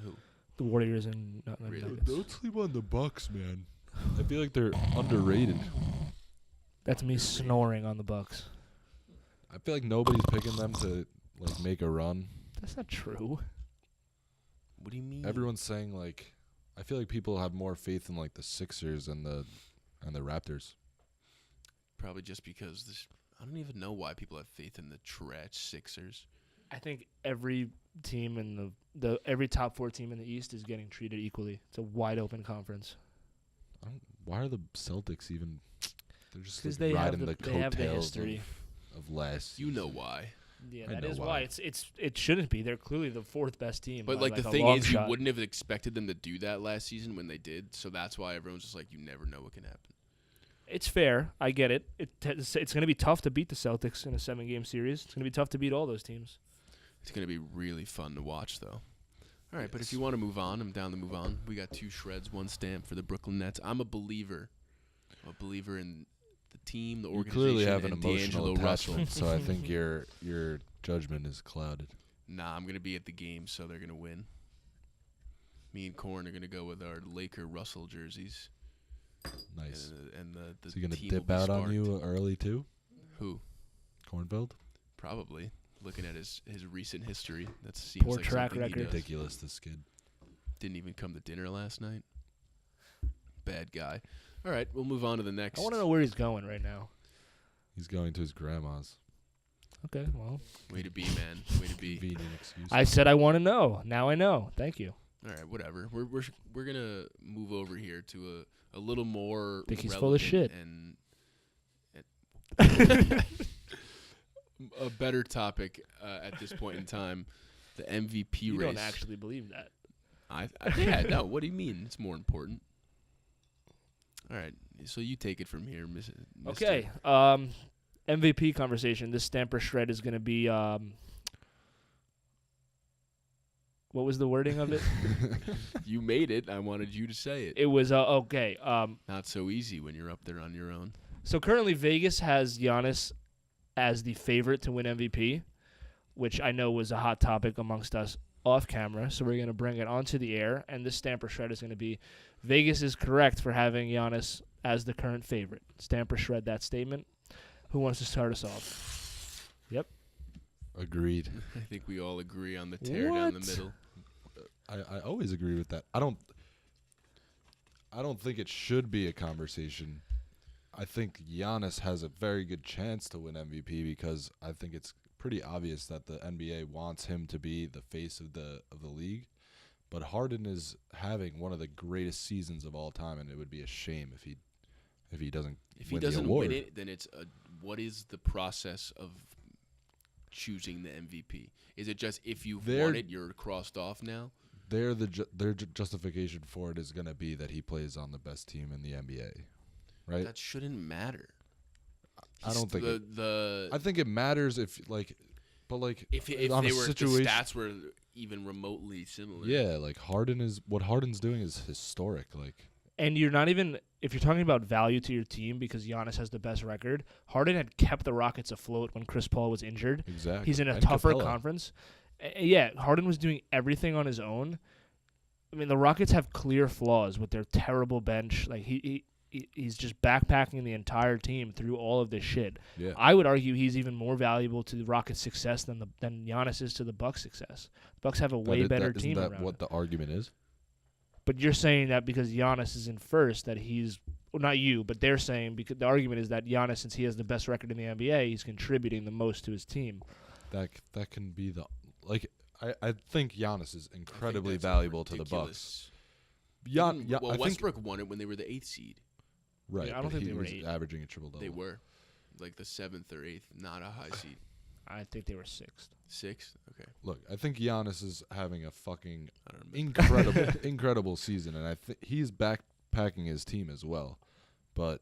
who? The Warriors and Really? Nuggets. Don't sleep on the Bucks, man. I feel like they're underrated. That's me snoring on the Bucks. I feel like nobody's picking them to like make a run. That's not true. What do you mean? Everyone's saying like, I feel like people have more faith in like the Sixers and the Raptors. Probably just because I don't even know why people have faith in the trash Sixers. I think every team in every top 4 team in the East is getting treated equally. It's a wide open conference. Why are the Celtics even? They're just Because like, they have riding the, the they have the coattails history. of last. You know season. why? Yeah, I that know is why. why it shouldn't be. They're clearly the 4th best team. But by, like the a thing long is, shot. you wouldn't have expected them to do that last season when they did. So that's why everyone's just like, you never know what can happen. It's fair. I get it. It's going to be tough to beat the Celtics in a 7-game series. It's going to be tough to beat all those teams. It's going to be really fun to watch, though. All right, but if you want to move on, I'm down to move on. We got 2 shreds, 1 stamp for the Brooklyn Nets. I'm a believer in the team, the You organization, clearly have an and emotional D'Angelo Russell. attachment, so I think your judgment is clouded. Nah, I'm going to be at the game, so they're going to win. Me and Corn are going to go with our Laker Russell jerseys. Nice. And the Is he gonna team will dip be out sparked. on you early too? Who? Cornfeld? Probably. Looking at his recent history, that seems Poor like track something he record. does. Ridiculous, this kid. Didn't even come to dinner last night. Bad guy. All right, we'll move on to the next. I want to know where he's going right now. He's going to his grandma's. Okay, well. Way to be, man. Way to be. Convenient excuse. I said I want to know. Now I know. Thank you. All right, whatever. We're gonna move over here to a little more. Think he's full of shit. And a better topic at this point in time, the MVP You race. don't actually believe that. Yeah, no. What do you mean? It's more important. All right, so you take it from here, Mr. Okay. MVP conversation. This Stamper Shred is going to be. What was the wording of it? You made it. I wanted you to say it. It was okay. Not so easy when you're up there on your own. So currently Vegas has Giannis as the favorite to win MVP, which I know was a hot topic amongst us off camera. So we're going to bring it onto the air, and this Stamper Shred is going to be Vegas is correct for having Giannis as the current favorite. Stamper Shred that statement. Who wants to start us off? Yep. Agreed. I think we all agree on the tear down the What? middle. I always agree with that. I don't think it should be a conversation. I think Giannis has a very good chance to win MVP because I think it's pretty obvious that the NBA wants him to be the face of the league. But Harden is having one of the greatest seasons of all time, and it would be a shame if he doesn't. If he win the doesn't award. win it, then it's what is the process of choosing the MVP? Is it just if you've won it, you're crossed off now? Their justification for it is going to be that he plays on the best team in the NBA, right? That shouldn't matter. I don't think the I think it matters if like, but like if on they a were situation, the stats were even remotely similar. yeah, like what Harden's doing is historic. Like, And you're not even, if you're talking about value to your team because Giannis has the best record, Harden had kept the Rockets afloat when Chris Paul was injured. exactly, He's in a And tougher Capella. conference. Yeah, Harden was doing everything on his own. I mean, the Rockets have clear flaws with their terrible bench. Like he's just backpacking the entire team through all of this shit. Yeah, I would argue he's even more valuable to the Rockets' success than Giannis is to the Bucks' success. The Bucks have a way better team Isn't that around. what the argument is? But you're saying that because Giannis is in first, that he's well, not you, but they're saying because the argument is that Giannis, since he has the best record in the NBA, he's contributing the most to his team. That can be the I think Giannis is I think incredibly that's a valuable to the Bucks. ridiculous- Yeah, Well, I think Westbrook won it when they were the 8th seed. right. Yeah, I don't but think he they were was 8. averaging a triple double. They were like the 7th or 8th, not a high seed. I think they were 6th. 6th. Okay, Look, I think Giannis is having a fucking I don't remember. incredible season, and I think he's backpacking his team as well. But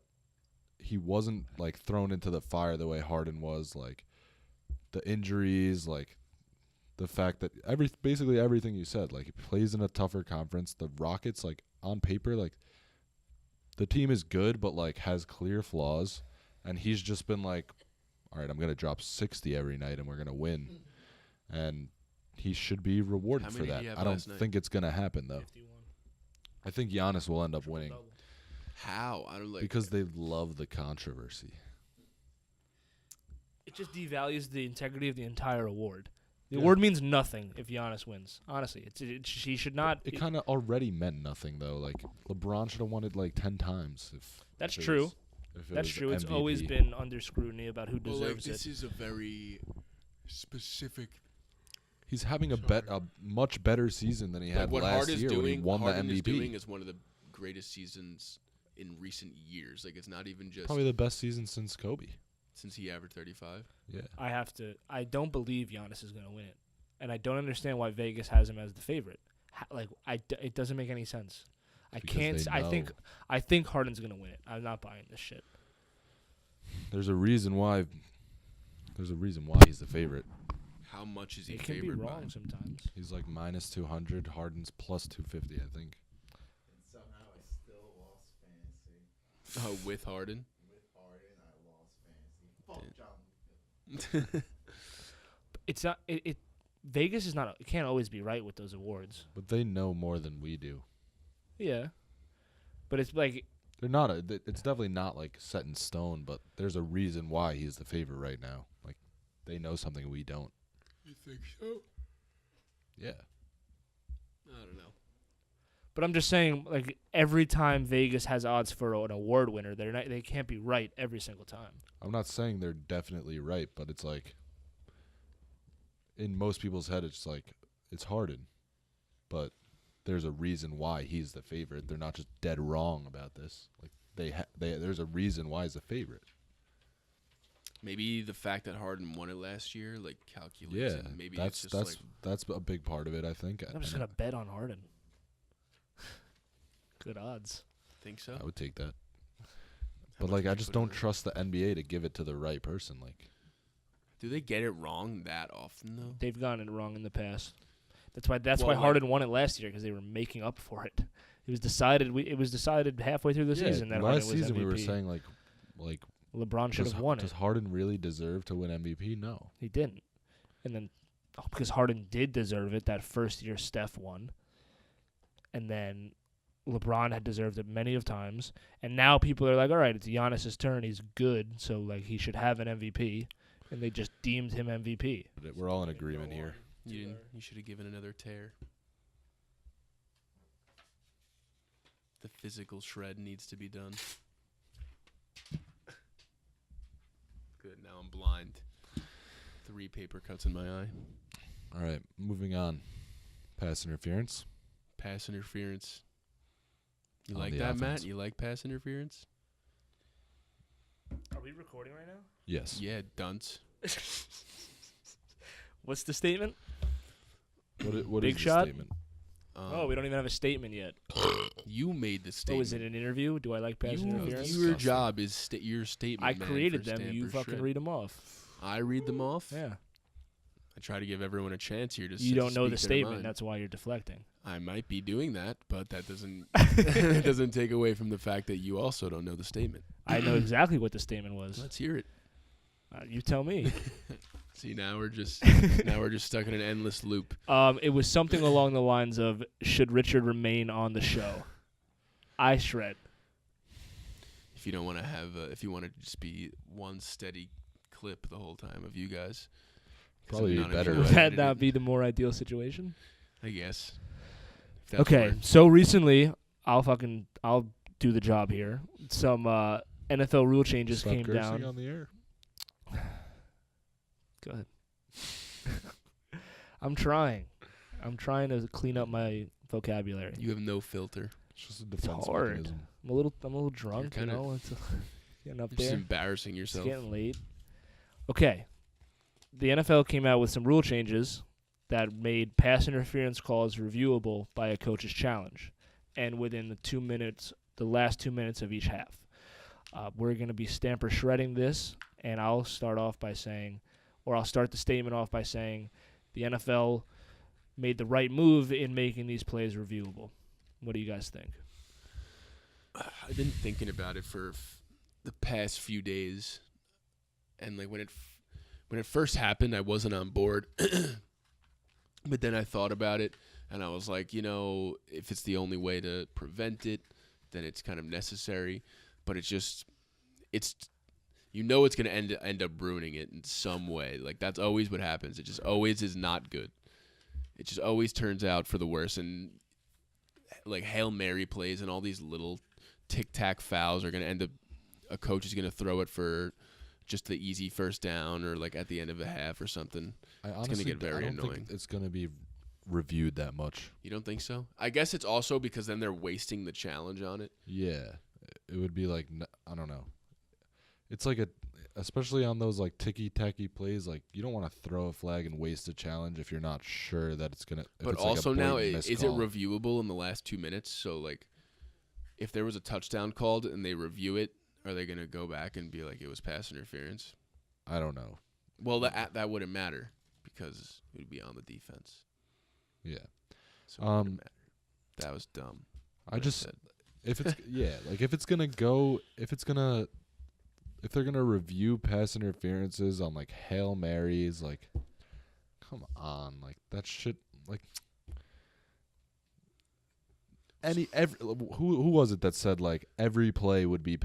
he wasn't like thrown into the fire the way Harden was. Like the injuries, like the fact that basically everything you said. Like he plays in a tougher conference. The Rockets, like on paper, like the team is good, but like has clear flaws, and he's just been like, all right, I'm gonna drop 60 every night, and we're gonna win, and he should be rewarded How for many did that. he have I don't last night? think it's gonna happen though. 51. I think Giannis will end up winning Triple-double. How? I don't like because they love the controversy. It just devalues the integrity of the entire award. The Yeah. award means nothing if Giannis wins. Honestly, he should not. It kind of already meant nothing though. Like LeBron should have won it like 10 times. That's if it true. was- if it That's was true. It's MVP. always been under scrutiny about who Well, like, deserves this it. is a very specific. He's having a much better season than he Like had what last Harden's year when he doing, won Harden the is MVP. doing is one of the greatest seasons in recent years. Like it's not even just Probably the best season since Kobe. since he averaged 35. Yeah. I don't believe Giannis is going to win it, and I don't understand why Vegas has him as the favorite. It doesn't make any sense. I Because can't. they I think Harden's going to win it. I'm not buying this shit. There's a reason why. There's a reason why he's the favorite. How much is he It can be favored by? wrong sometimes. He's like minus 200. Harden's plus 250, I think. And somehow I still lost fantasy. Oh, with Harden. With Harden, I lost fantasy. Fuck John. It's not. Vegas is not. It can't always be right with those awards. But they know more than we do. Yeah, but it's like They're not. It's definitely not like set in stone. But there's a reason why he's the favorite right now. Like they know something we don't. You think so? Yeah. I don't know. But I'm just saying, like every time Vegas has odds for an award winner, they can't be right every single time. I'm not saying they're definitely right, but it's like in most people's head, it's like it's Harden, but there's a reason why he's the favorite. They're not just dead wrong about this. Like there's a reason why he's the favorite. Maybe the fact that Harden won it last year, like calculates. Yeah, And maybe that's it's just that's a big part of it. I think. I'm just gonna bet on Harden. Good odds. think so. I would take that, How but much like would I you just put on don't it? trust the NBA to give it to the right person. Like Do they get it wrong that often though? They've gotten it wrong in the past. That's why Well, like- Harden won it last year because they were making up for it. It was decided. It was decided halfway through the season that Harden last was season MVP. we were saying like LeBron should have won does it. Harden really deserve to win MVP? No. He didn't. And then because Harden did deserve it that first year Steph won. And then LeBron had deserved it many of times. And now people are like, all right, it's Giannis' turn. He's good, so like he should have an MVP. And they just deemed him MVP. We're all in agreement here. You should have given another tear. The physical shred needs to be done. Good. Now I'm blind. 3 paper cuts in my eye. All right, moving on. Pass interference. Pass interference. You On like the that, offense. Matt? You like pass interference? Are we recording right now? Yes. Yeah, dunce. What's the statement? What Big is the shot? statement? Oh, we don't even have a statement yet. You made the statement. Oh, is it an interview? Do I like pass interference? Your job is your statement. I man, created for them. Stamp You or fucking Shred. read them off. I read them off. Yeah. I try to give everyone a chance here to. You don't know the speak their statement. mind. That's why you're deflecting. I might be doing that, but that doesn't that doesn't take away from the fact that you also don't know the statement. I know exactly what the statement was. Let's hear it. You tell me. See, now we're just stuck in an endless loop. It was something along the lines of, should Richard remain on the show? I shred. If you don't want to have, if you want to just be one steady clip the whole time of you guys, 'cause Probably none of better, you right? Would that edited not it, be the more ideal situation? I guess. If that's Okay, where- so recently, I'll do the job here. Some NFL rule changes Stop came cursing down. on the air. Go ahead. I'm trying to clean up my vocabulary. You have no filter. It's just a defense hard. mechanism. I'm a little drunk, kinda- It's getting up You're just there. embarrassing It's yourself. getting late. Okay. The NFL came out with some rule changes that made pass interference calls reviewable by a coach's challenge, and within the last 2 minutes of each half. We're going to be stamper shredding this, and I'll start the statement off by saying the NFL made the right move in making these plays reviewable. What do you guys think? I've been thinking about it for the past few days, and like when it first happened, I wasn't on board, but then I thought about it, and I was like, if it's the only way to prevent it, then it's kind of necessary. But it's it's going to end up ruining it in some way. Like that's always what happens. It just always is not good. It just always turns out for the worse, and like Hail Mary plays and all these little tic-tac fouls are going to end up a coach is going to throw it for just the easy first down or like at the end of a half or something. I It's honestly, going to get very I don't annoying. think it's going to be reviewed that much. You don't think so? I guess it's also because then they're wasting the challenge on it. Yeah, it would be like I don't know. It's like especially on those like ticky-tacky plays, like you don't want to throw a flag and waste a challenge if you're not sure that it's gonna. But it's also like a now, blatant is it miscall. reviewable in the last 2 minutes? So like, if there was a touchdown called and they review it, are they going to go back and be like it was pass interference? I don't know. Well, that wouldn't matter because it would be on the defense. Yeah, So it wouldn't matter. That was dumb. I what just said. if it's like if they're gonna review pass interferences on like Hail Marys, like come on, like that shit, like who was it that said like every play would be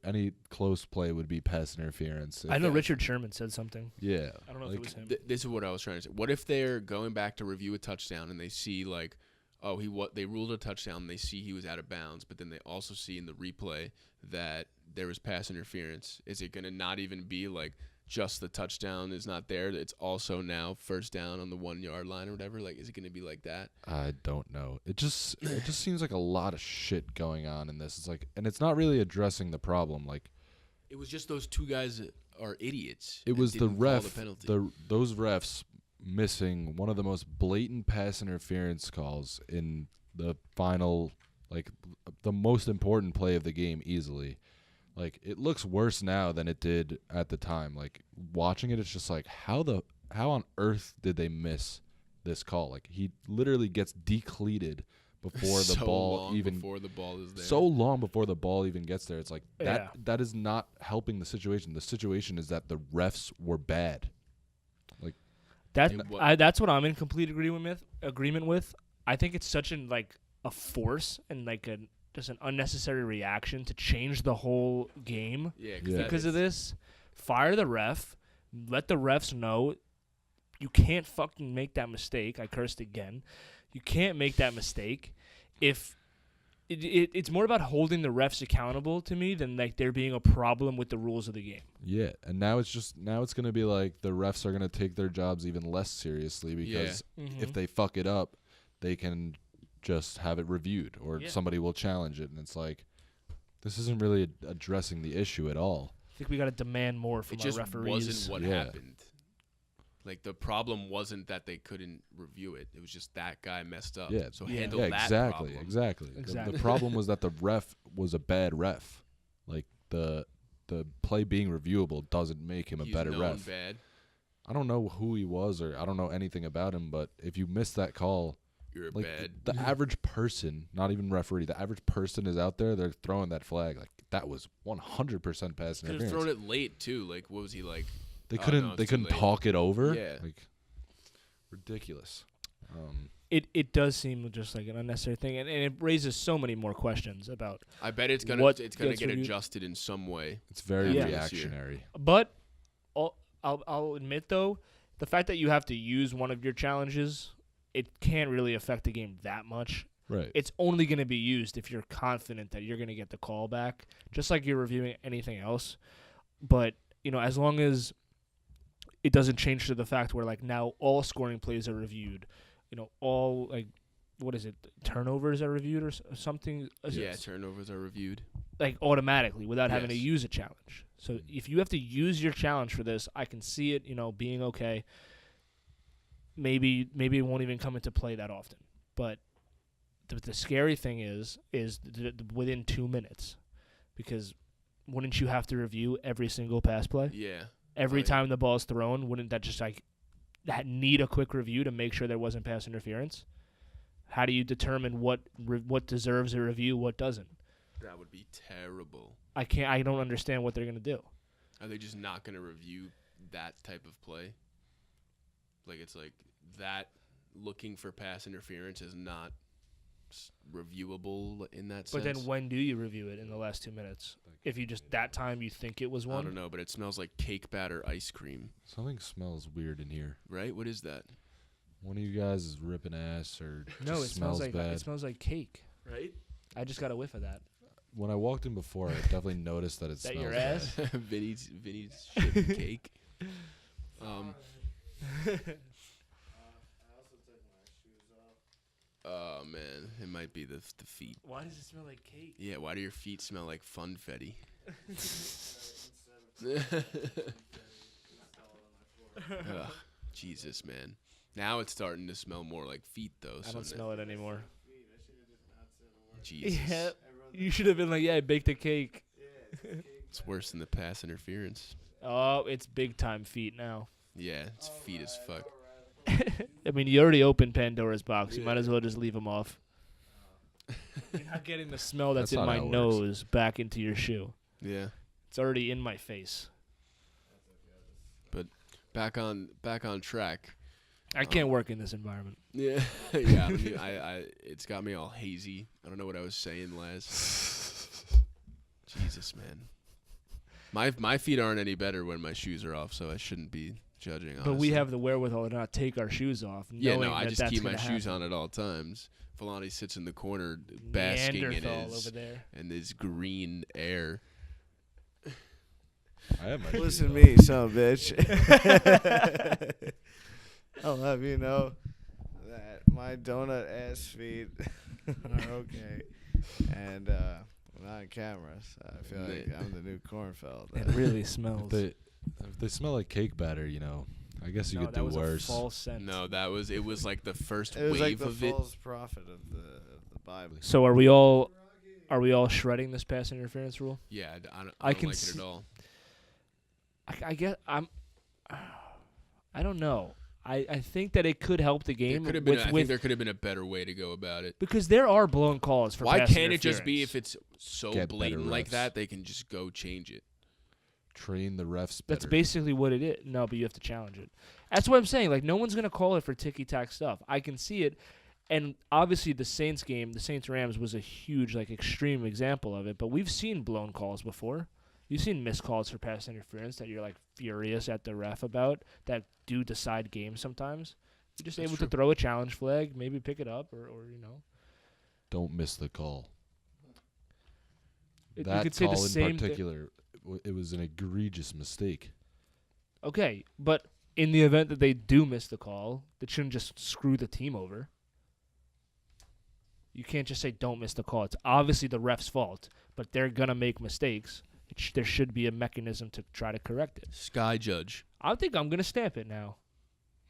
any close play would be pass interference? I know Richard Sherman said something. Yeah, I don't know if like, it was him. This is what I was trying to say. What if they're going back to review a touchdown and they see like, oh, they ruled a touchdown and they see he was out of bounds, but then they also see in the replay that there was pass interference. Is it going to not even be like just the touchdown is not there? It's also now first down on the 1 yard line or whatever. Like, is it going to be like that? I don't know. It just seems like a lot of shit going on in this. It's like, and it's not really addressing the problem. Like, It was just those two guys are idiots. it and was the didn't call ref, the penalty. those refs missing one of the most blatant pass interference calls in the final, like the most important play of the game easily. Like, it looks worse now than it did at the time. Like, watching it, it's just like, how on earth did they miss this call? Like, he literally gets decleated before the So ball long even before the ball is there. so long before the ball even gets there. It's like Yeah. that is not helping the situation. The situation is that the refs were bad. That's what I'm in complete agreement with. I think it's such a force and just an unnecessary reaction to change the whole game Yeah, Yeah. because of this. Fire the ref. Let the refs know you can't fucking make that mistake. I cursed again. You can't make that mistake. If it's more about holding the refs accountable to me than like there being a problem with the rules of the game. Yeah, and now it's going to be like the refs are going to take their jobs even less seriously because if they fuck it up, they can just have it reviewed or somebody will challenge it, and it's like this isn't really addressing the issue at all. I think we got to demand more from It our just referees. wasn't what Yeah. happened. Like, the problem wasn't that they couldn't review it. It was just that guy messed up. Yeah. So Yeah. handle Yeah, that exactly, problem. exactly. Exactly. The problem was that the ref was a bad ref. Like the play being reviewable doesn't make him a He's better known ref. bad. I don't know who he was or I don't know anything about him, but if you miss that call, You're like bad. the average person, not even referee, the average person is out there, they're throwing that flag. Like that was 100% pass Could have interference. thrown it late, too. Like, what was he like? They Oh, couldn't no, it's they too couldn't late. talk it over. Yeah. Like ridiculous. It does seem just like an unnecessary thing, and it raises so many more questions about. I bet it's gonna What get gets reviewed? adjusted in some way. It's very Yeah. reactionary. But I'll admit though, the fact that you have to use one of your challenges, it can't really affect the game that much. Right. It's only going to be used if you're confident that you're going to get the call back, just like you're reviewing anything else. But, as long as it doesn't change to the fact where, like, now all scoring plays are reviewed, all, like, what is it, turnovers are reviewed or something? Yeah, turnovers are reviewed. Like, automatically without having to Yes. use a challenge. So if you have to use your challenge for this, I can see it, being okay. Maybe it won't even come into play that often. But the scary thing is within 2 minutes, because wouldn't you have to review every single pass play? Yeah. Every Right. time the ball is thrown, wouldn't that just that need a quick review to make sure there wasn't pass interference? How do you determine what deserves a review, what doesn't? That would be terrible. I don't understand what they're gonna do. Are they just not going to review that type of play? Like, it's like that looking for pass interference is not reviewable in that sense. But then when do you review it in the last 2 minutes? If you just that time you think it was I one? don't know, but it smells like cake batter ice cream, Something smells weird in here. right? What is that? One of you guys is ripping ass or No, just it smells like bad. it smells like cake. Right? I just got a whiff of that. When I walked in before, I definitely noticed that it That smells your bad. ass? Vinny's shitting cake. I also took my shoes off. Oh man, it might be the feet. Why does it smell like cake? Yeah, why do your feet smell like funfetti? Ugh, Jesus, man. Now it's starting to smell more like feet, though. I don't smell it anymore. Jesus. Yeah, you should have been like, yeah, I baked a cake. It's worse than the pass interference. Oh, it's big time feet now. Yeah, it's feet as fuck. I mean, you already opened Pandora's box. You might as well just leave them off. You're not getting the smell that's That's in not my how it nose back into your shoe. Yeah. It's already in my face. Back on track. I can't work in this environment. Yeah. Yeah. It's got me all hazy. I don't know what I was saying last. Jesus, man. My feet aren't any better when my shoes are off, so I shouldn't be judging. Honestly. But we have the wherewithal to not take our shoes off. Yeah, knowing no, I that just that's keep my gonna shoes happen. on at all times. Vellani sits in the corner basking in Neanderthal over there. his green air. I have my Listen to shoes me, son of a bitch. I'll have you know that my donut ass feet are okay. And we're not on cameras. I feel like I'm the new Cornfeld. It really off. smells. If they smell like cake batter, I guess you No, could that do was worse. a false scent. No, it was like the first It was like wave the of it. false prophet of the Bible. So are we all shredding this pass interference rule? Yeah, I don't I can like it s- at all. I guess I don't know. I think that it could help the game There could have been. I think with there could have been a better way to go about it. because there are blown calls for Why pass can't it just be interference. if it's so Get better blatant like refs. that? They can just go change it. Train the refs better. That's basically what it is. No, but you have to challenge it. That's what I'm saying. Like, no one's going to call it for ticky-tack stuff. I can see it. And obviously the Saints game, the Saints-Rams, was a huge, like, extreme example of it. But we've seen blown calls before. You've seen missed calls for pass interference that you're, like, furious at the ref about that do decide games sometimes. You're just That's able true. to throw a challenge flag, maybe pick it up, or Don't miss the call. You That could say the call in same thi- particular, it was an egregious mistake. Okay, but in the event that they do miss the call, that shouldn't just screw the team over. You can't just say don't miss the call. It's obviously the ref's fault, but they're going to make mistakes. There should be a mechanism to try to correct it. Sky Judge. I think I'm going to stamp it now.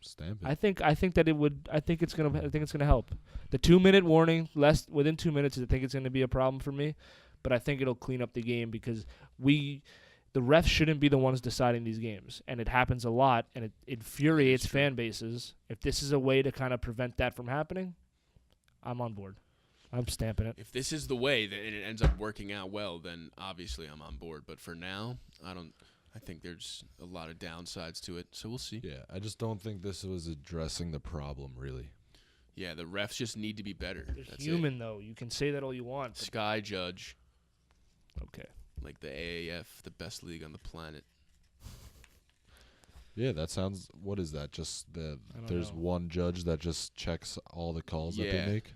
Stamp it. I think that it would I think it's going to help. The 2-minute warning, within 2 minutes, I think it's going to be a problem for me, but I think it'll clean up the game because the refs shouldn't be the ones deciding these games, and it happens a lot, and it infuriates true. fan bases. If this is a way to kind of prevent that from happening, I'm on board. I'm stamping it. If this is the way that it ends up working out well, then obviously I'm on board. But for now, I think there's a lot of downsides to it, so we'll see. Yeah, I just don't think this was addressing the problem, really. Yeah, the refs just need to be better. It's That's human, though. You can say that all you want. it. Sky Judge, But okay. like the AAF, the best league on the planet. Yeah, that sounds. What is that? Just I don't there's know. one judge that just checks all the calls that Yeah. they make.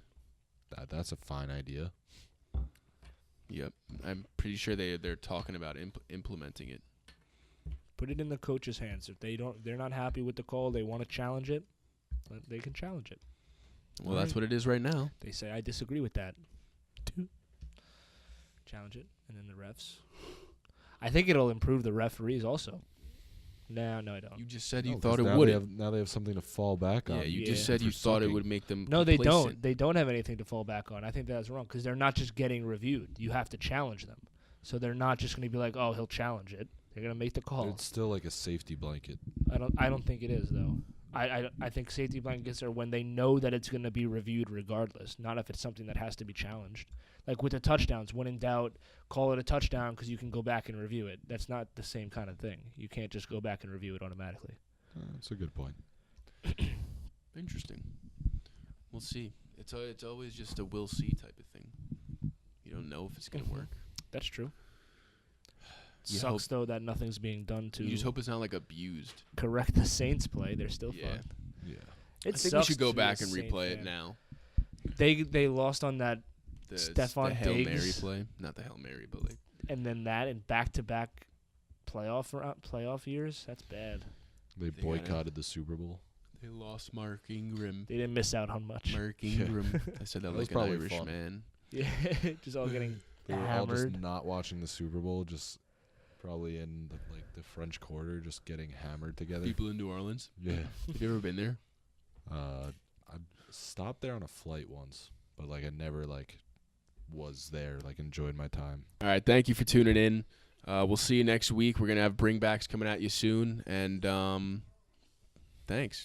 That's a fine idea. Yep. I'm pretty sure they're talking about implementing it. Put it in the coach's hands. If they're not happy with the call, they want to challenge it, they can challenge it. Well, that's what it is right now. They say, I disagree with that. Challenge it, and then the refs. I think it'll improve the referees also. No, I don't. You just said you No, thought 'cause it now would. now they have something to fall back on. Yeah, you Yeah. just said you For thought it sucking. would make them. No, they complacent. don't. They don't have anything to fall back on. I think that's wrong because they're not just getting reviewed. You have to challenge them. So they're not just going to be like, oh, he'll challenge it. They're going to make the call. It's still like a safety blanket. I don't think it is though. I think safety blankets are when they know that it's going to be reviewed regardless, not if it's something that has to be challenged. Like with the touchdowns, when in doubt, call it a touchdown because you can go back and review it. That's not the same kind of thing. You can't just go back and review it automatically. That's a good point. Interesting. We'll see. It's always just a we'll see type of thing. You don't know if it's gonna work. That's true. You Sucks though that nothing's being done to You just hope it's not like abused. correct the Saints play. They're still Yeah. fucked. Yeah. It I think we sucks should go to be back a and Saint replay it fan. now. They lost on that, The Stephon Hail Mary Diggs. play, not the Hail Mary, but like and then that, and back-to-back playoff years. That's bad. They They gotta- boycotted the Super Bowl. they lost Mark Ingram. They didn't miss out on much. Mark Yeah. Ingram. I said that That was like an probably Irish fun. man. Yeah, just all getting They were all just hammered. not watching the Super Bowl, just probably in the French Quarter, just getting hammered together. People in New Orleans. Yeah. Have you ever been there? I stopped there on a flight once, but like I never was there, enjoyed my time. All right. Thank you for tuning in. We'll see you next week. We're gonna have bringbacks coming at you soon, and thanks.